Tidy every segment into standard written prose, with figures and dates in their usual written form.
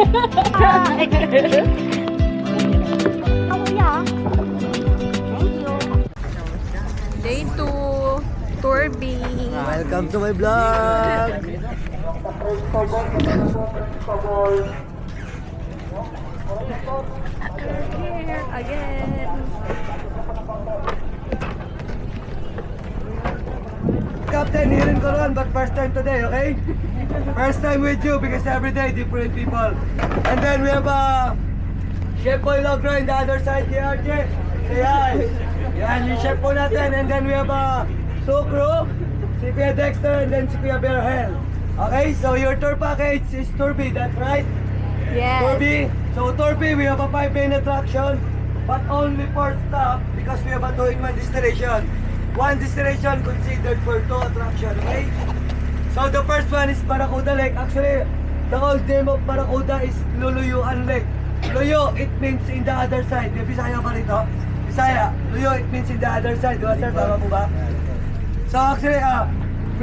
Day 2, Torby. Welcome to my vlog! Here again. Captain, Hirin ko ron, but first time today, okay? First time with you because every day different people. And then we have Chef Boy Logra in the other side, KRJ. Say hi. Yan, yung chef po natin. And then we have Sukro, si Kuya Dexter, and then si Kuya Berhel. Okay, so your tour package is Torby, that's right? Yes. Torby. So Torby, we have a 5 main attraction, but only 4 stop because we have a 2-in-1 destination. 1 destination considered for 2 attraction, okay? So the first one is Barracuda Lake. Actually, the old name of Barracuda is Luluyuan Lake. Luyo, it means in the other side. May Bisaya pa rito? Bisaya. Luyo, it means in the other side. Diba sir? Tama po ba? So actually,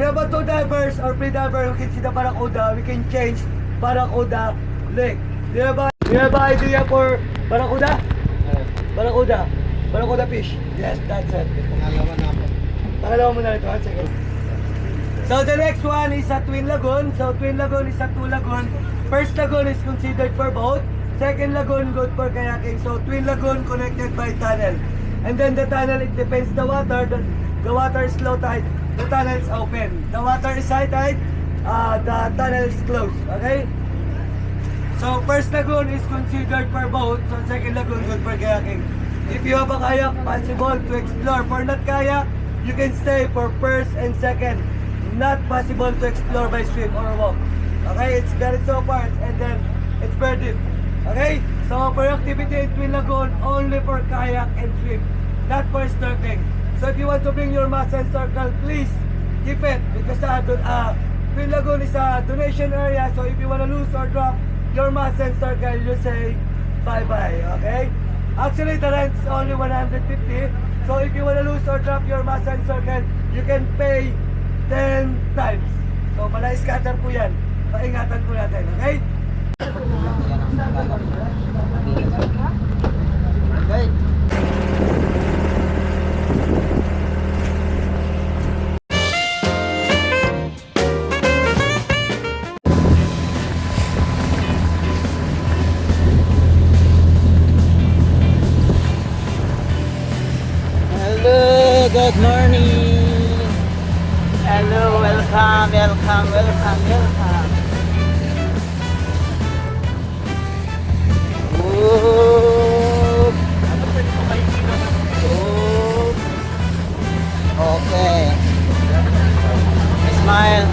we have a 2 divers or 3 divers who can see the Barracuda. We can change Barracuda Lake. Do you have an idea for Barracuda? Barracuda. Barracuda fish. Yes, that's it. Pangalawa mo na ito. 1 second. So the next one is a Twin Lagoon. So Twin Lagoon is a 2 lagoon. First lagoon is considered for boat. Second lagoon good for kayaking. So Twin Lagoon connected by tunnel. And then the tunnel, it depends the water. The water is low tide. The tunnel is open. The water is high tide. The tunnel is closed. Okay? So first lagoon is considered for boat. So second lagoon good for kayaking. If you have a kayak, possible to explore. For not kayak, you can stay for first and second. Not possible to explore by swim or walk. Okay, it's very so far and then it's very deep. Okay, so for activity in Twin Lagoon, only for kayak and swim, not for snorkeling. So if you want to bring your mask and snorkel, please keep it because Twin Lagoon is a donation area. So if you want to lose or drop your mask and snorkel, you say bye-bye. Okay. Actually, the rent is only 150. So if you want to lose or drop your mask and snorkel, you can pay 10 times. So pala-scatter po yan. Paingatan po natin, okay? Okay. Hello, good morning. Hello, welcome. Oop. Oop. Okay. Smile.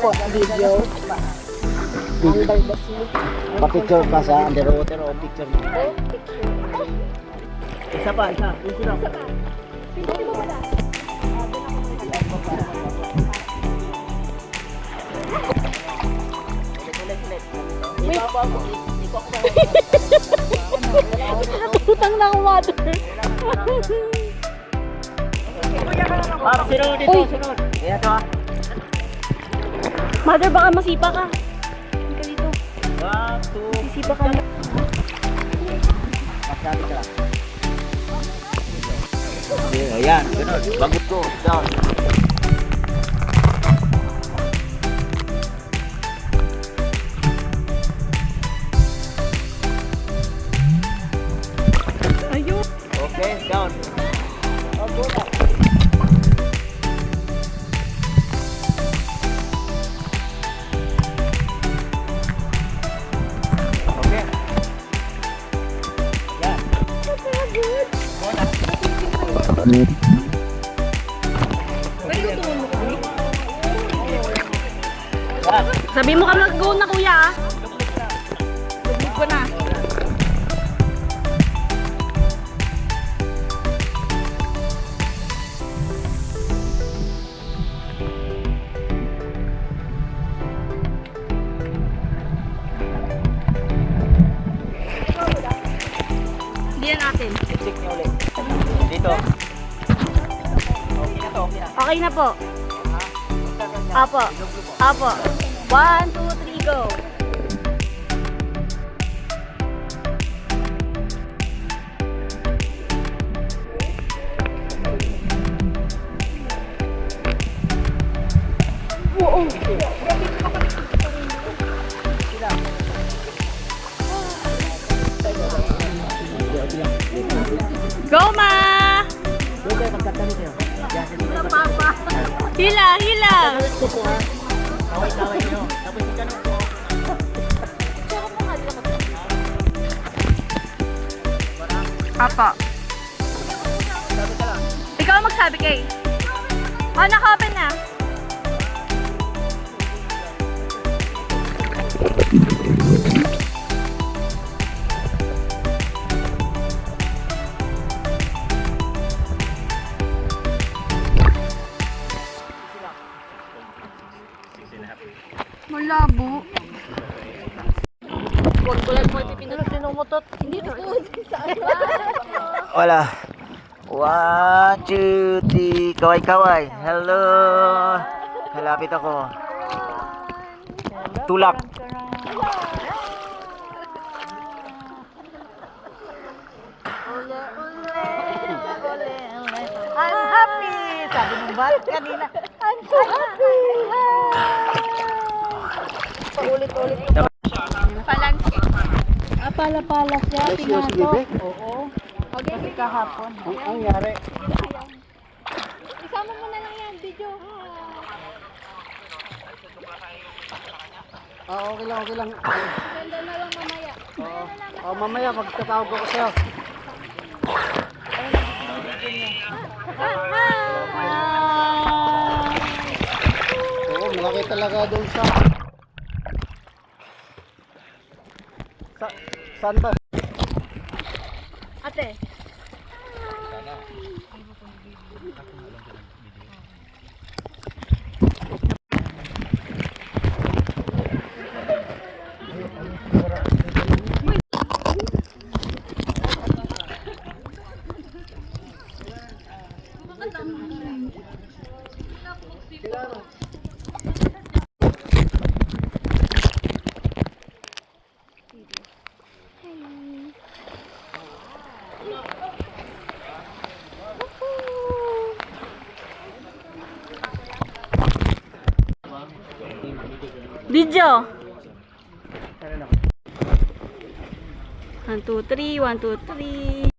po sa video. Under the sea. Pa-picture pa sa underwater o picture mo. Isa pa, isa. Isa lang. Ulit. Utang na ang water. Sunod dito, sunod. Kaya to ah. Mother, baka masipa ka. Hindi ka dito. 1, 2, Sisipa ka na. magsabi ka lang. Ayan, sunod. Bagot ko, down. Ayun. Okay, down. Okay. Yan. Yan. Sabi mo ka mag-go na kuya ah. Lubog ko na. Hindi na natin. Check niyo ulit. Dito. Okay na to, okay na. Okay na po. Apo. Apo. 1, 2, 3, go. Go, ma! Dito, magkatali kayo. Hila, hila! Kaway-kaway nyo. Tapos yung ganun po. Apo. Sabi ka lang. Ikaw ang magsabi kay. Oh, naka-open na. Malabo. Huwag ko lang mo ipipindot sinumutot. Hindi na Wala. 1, 2, 3. Kaway-kaway. Hello. Halapit ako. Tulak. I'm happy! Sabi ng bat kanina. I'm so happy! Paulit-ulit. Palanskip. Ah, pala-pala siya. Tinato. Oo. Okay, kasi kahapon. Ang yari. Isama mo na lang yan, video. Okay lang, okay lang. Ganda na lang mamaya. Mamaya magtatawag ako sa'yo. Oo, malaki talaga doon sa... Saan ba? Ate. Video. 1, 2, 3, 1, 2, 3.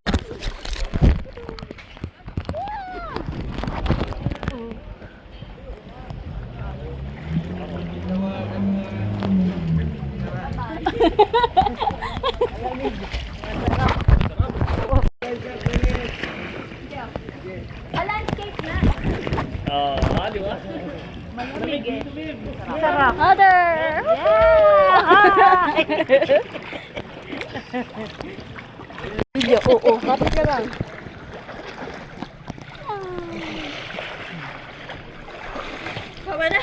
Landscape na. Di ba? Malamig eh. Sarap. Mother! Yeah! Video, oo. Kapit ka lang. Baba na.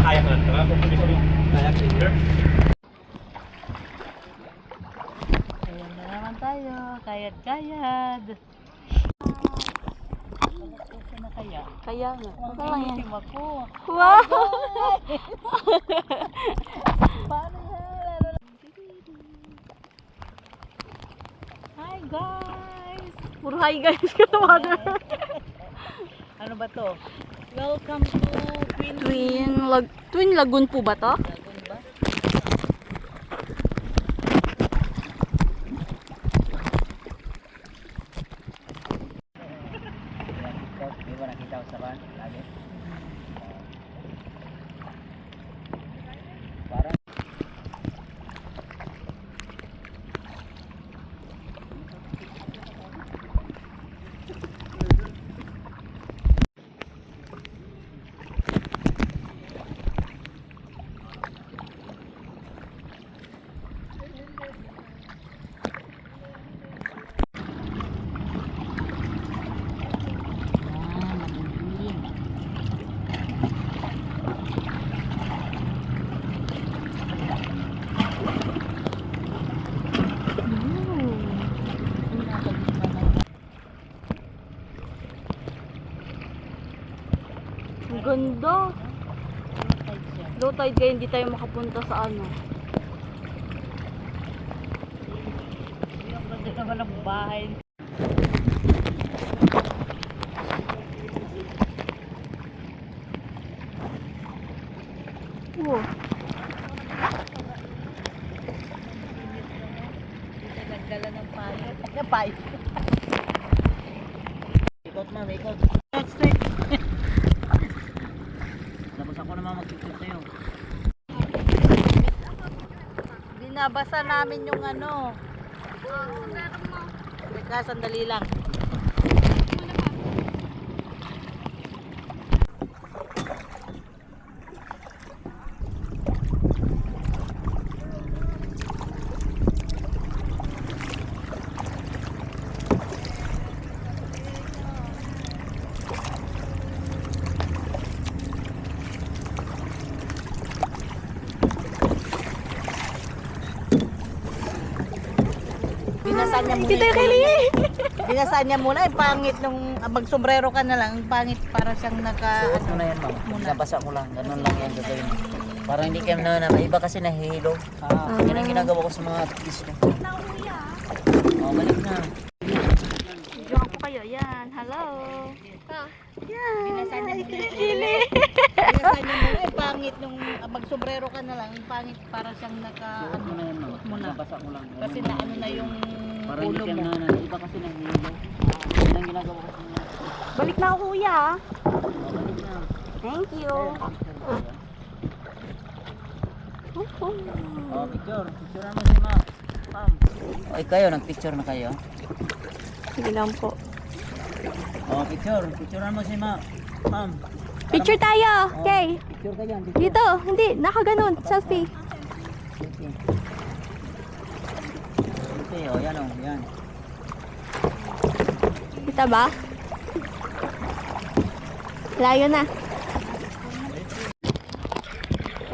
Kaya ko lang ito. Ayan na naman tayo. Kayad-kayad. Ano na kaya? Kaya nga. Ano lang yan? Ako. Wow! Paano yan? Hi guys! Puro hi guys ka na, mother. Ano ba to? Welcome to Twin Lagoon po ba to? Lagoon ba? Di ba nakita ko sa van? Lagi. Parang Ang ganda. Low tide kaya hindi tayo makapunta sa ano. Ang ganda naman ng bahay. Wow. Nagdala ng payo. Payo. ikot ma'am, ikot. Tapos ako naman mag-picture sa'yo. Binabasa namin yung ano. Teka, sandali lang. Binasaan niya muna. Binasaan niya muna. Yung pangit nung mag-sombrero ka na lang. Yung pangit para siyang naka... Ano na yan ma'am? Binabasa ko lang. Ganun lang yan gagawin. Parang hindi kayo na iba kasi nahihilo. Yan ang ginagawa ko sa mga artist ko. Balik na. Video ko kayo. Yan. Hello. Yan. Binasaan niya muna. Binasaan niya muna. Yung pangit nung mag-sombrero ka na lang. Yung pangit para siyang naka... Ano na yan ma'am? Binabasa ko lang. Kasi na ano na yung parang ulo hindi mo. kayo na iba kasi nahihilo. Yan ang ginagawa ko sa mga artist ko. Balik na ako kuya. Balik na. Thank you. Picture. Picture mo si ma'am. Ma'am. Kayo, nag-picture na kayo? Sige lang po. Picture. Picture mo si ma'am. Ma'am. Picture tayo. Okay. Picture ka dyan. Picture. Dito. Hindi. Nakaganon. Selfie. Okay. Okay, yan o. Yan. Kita ba? Layo na.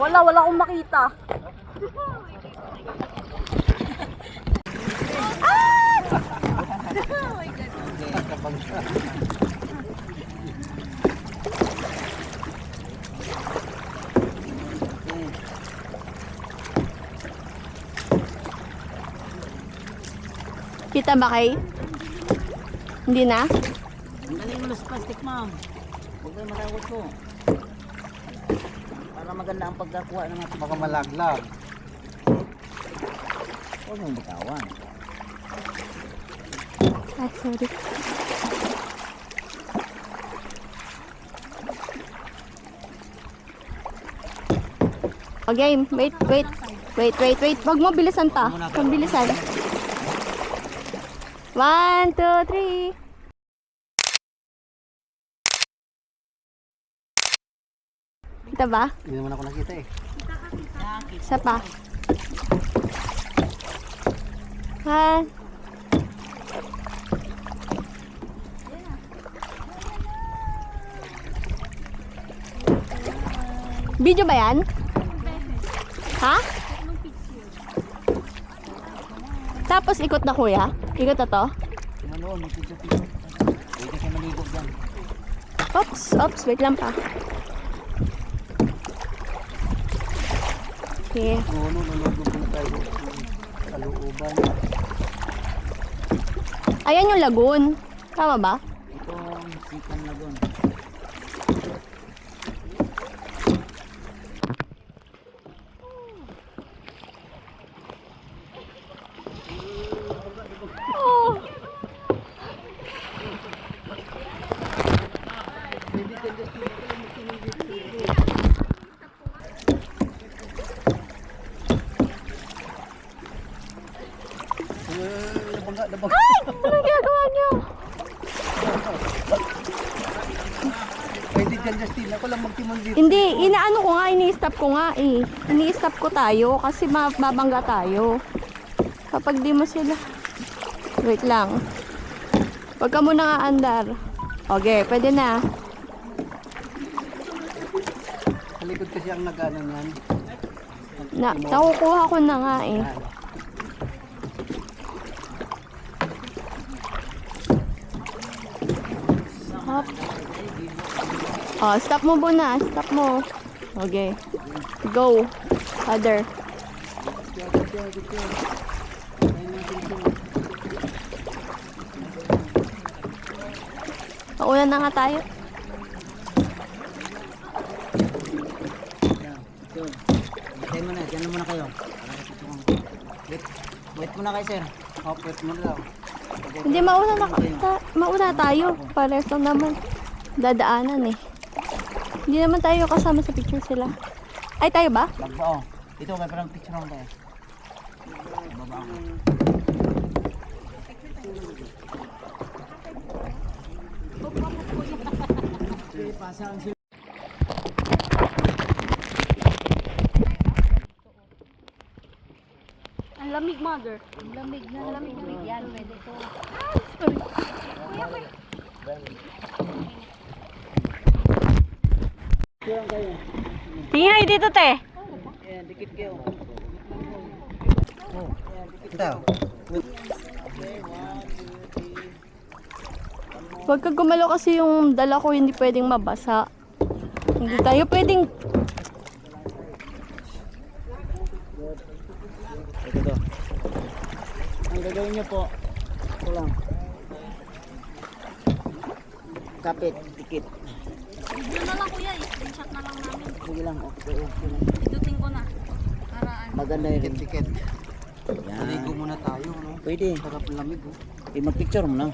Wala akong makita. Kita ba kay? Hindi na? Ang galing mo sa plastic, ma'am. Huwag kayo matakot ko. Para maganda ang pagkakuha ng ating Baka malaglag. Huwag mong bitawan. Ah, sorry. Okay, wait. Wag mo bilisan ta. Pabilisan. 1, 2, 3. Kita ba? Hindi naman ako nakita eh. Isa pa. Ha? Video ba yan? Ha? Tapos ikot na kuya? Ikot na to? Ano, may picture-picture. Huwag kasi maligog dyan. Oops, wait lang pa. Okay. Nalugog na tayo sa looban. Ayan yung lagoon. Tama ba? Itong Sikan Lagoon. Oh. Anong ginagawa niyo? Pwede dyan, Justin. Ako lang magtimon dito. Hindi, inaano ko nga, ini-stop ko nga eh. Ini-stop ko tayo kasi mababangga tayo. Kapag di mo sila... Wait lang. Huwag ka muna nga andar. Okay, pwede na. Sa likod kasi ang nag-ano yan. Nakukuha ko na nga eh. Hop. Oh, stop mo muna. Stop mo. Okay. Go. Other. Pauna na nga tayo. Yun. Hintay mo na. Diyan na muna kayo. Wait muna kayo, sir. Wait mo lang. Hindi, mauna tayo. Pares lang naman. Dadaanan eh. Hindi naman tayo kasama sa picture sila. Ay, tayo ba? Magbao. Ito, may parang picture lang tayo. Baba ako. Ang lamig, mother. Ang lamig na. Lamig yan. Pwede ito. Tingnan kayo dito, te. Ayan, dikit kayo. Ito. Huwag ka gumalaw kasi yung dala ko hindi pwedeng mabasa. Hindi tayo pwedeng... Ito. Ang gagawin nyo po, ito lang. Kapit, dikit. Video na lang kuya, screenshot na lang namin. Sige lang, okay lang. Idutin ko na. Para ano. Maganda yun. Tiket. Yan. Ligo muna tayo, no? Pwede. Sarap ng lamig, oh. Mag-picture mo na.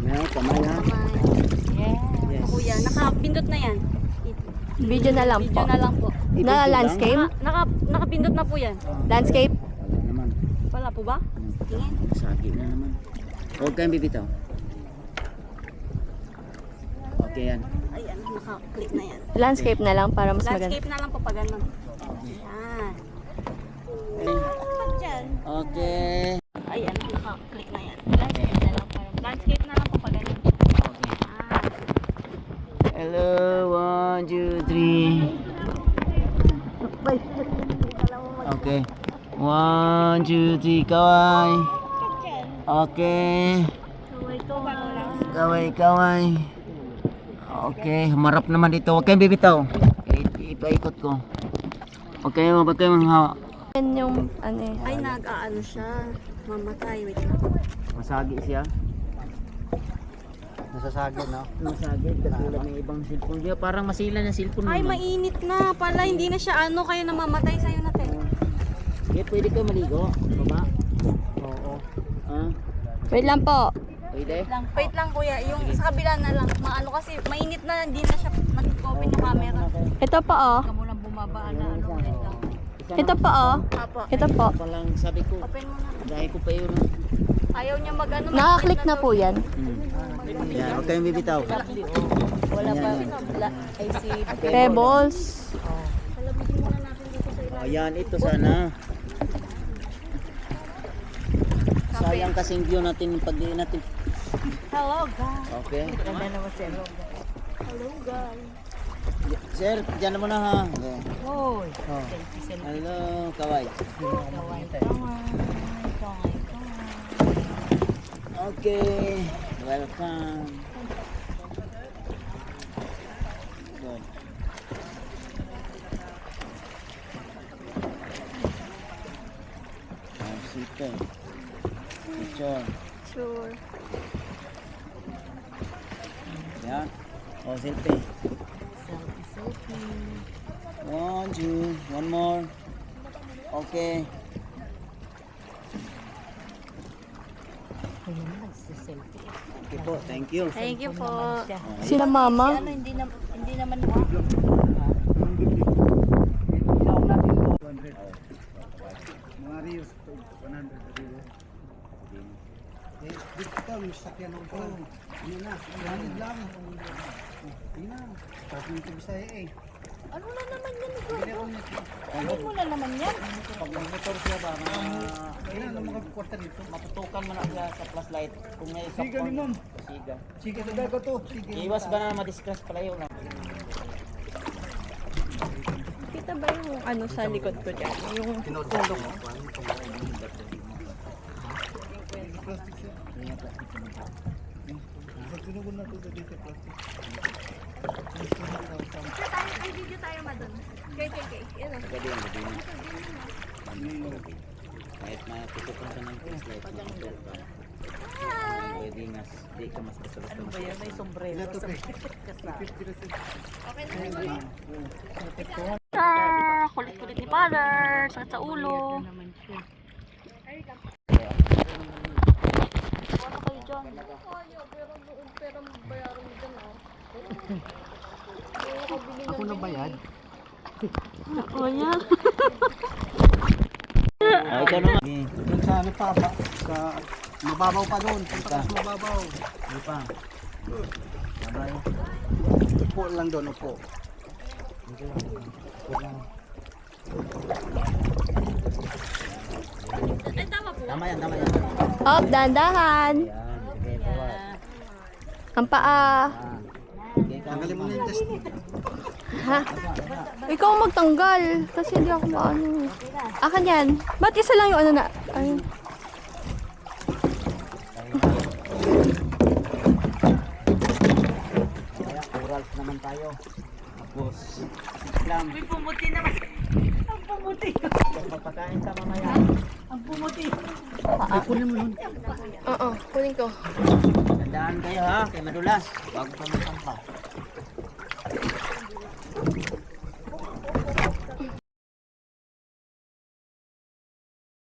Yan, kamay ha. Yes. Kuya, nakapindot na yan. Video na lang po. Video na lang po. Na landscape? Nakapindot na po yan. Landscape? Wala naman. Wala po ba? Tingin. Sagi na naman. Huwag kayong bibitaw. Okay yan. Ay, ano, naka-click na yan. Landscape na lang para mas maganda. Landscape na lang po pag ganun. Yan. Pag dyan. Okay. Ay, ano, naka-click na yan. Landscape na lang para. Landscape na lang po pag ganun. Yan. Hello, 1, 2, 3. Okay. 1, 2, 3, kaway. Okay. Kaway, kaway. Okay, humarap naman dito. Huwag kayong bibitaw. Okay, ipaikot ko. Huwag kayong hawa. Yan yung ano eh. Ay, nag-aano siya. Mamatay. Wait lang. Masagi siya. Nasasagod, no? Masagi. Katulad may ibang cellphone niya. Parang masila na cellphone Ay, mo. mainit na pala. Hindi na siya ano. Kaya namamatay sa'yo natin. Eh, pwede ka maligo. Baba. Oo. Ah, Wait lang po. pwede. Wait lang kuya. Yung sa kabila na lang. Maano kasi mainit na. Hindi na siya nag-open yung camera. Ito po oh. Huwag mo lang bumaba na ano. Wait lang. Ito po oh. Apo. Ito po. Palang sabi ko. Open mo na. Dahil ko pa yun. Ayaw niya mag-ano. Nakaklik na po yan. Yan, huwag kayong bibitaw. Wala pa. Ay si... Pebbles. Palamigin muna natin dito sa ilalim. Ayan, ito sana. Sayang kasing view natin pag di natin. Hello guys. Okay. Hello guys. Sir, dyan na muna ha. Okay. Hoy. Oh. Hello, kaway. Okay. Welcome. Good. Sito. Picture. Sure. Yan. Oh, selfie. One, two, one more. Okay. Okay po, thank you. Thank you po. Sila mama. Ano, hindi naman Mga Rios, 100 Rios. Eh, dito ka, may sakyan ng po. Ano na, 100 lang. Hindi na, tapos nito Bisaya eh. Ano na naman yan, bro? Ano mo na naman yan? Pag motor siya ba, Kaya na mga kwarta dito. matutukan mo na siya sa flashlight. Kung may Siga ni ma'am. Siga. Sige, tagal ko to. Sige. Iwas ba na madiscuss pala yun? Kita ba yung ano sa likod ko dyan? Yung ulo mo. Pagsunugod na to sa dito plastic. Ay, video tayo madon. Okay. Yan o. Gabi yan, gabi yan. Kahit matutukan ka ng flashlight, matutukan ka. Pwede nga, di ka mas basta-basta mas. May sombrero. Okay na yun. Kulit-kulit ni father. Sakit sa ulo. Ano kayo dyan? Pero bayaran mo dyan Ako na bayad? O yan. Ah, ikaw naman. Doon sa ano pa ba? Sa mababaw pa doon. Punta ka sa mababaw. Di pa. Sabay. Upo lang doon, upo. Ay, tama po. Tama yan, tama yan. Hop, dandahan. Yan, okay, forward. Ang paa. Ah. Okay, Tanggalin mo na yung dust. Ha? Ikaw ang magtanggal. Kasi hindi ako maano. Akan yan. Ba't isa lang yung ano na? Ayun. Kaya orals naman tayo. Tapos, Islam. May pumuti naman. Ang pumuti. Pagpakain sa mamaya. Ang pumuti. Oo, kunin ko. Tandaan kayo ha, kay madulas. Bago pa magsampa.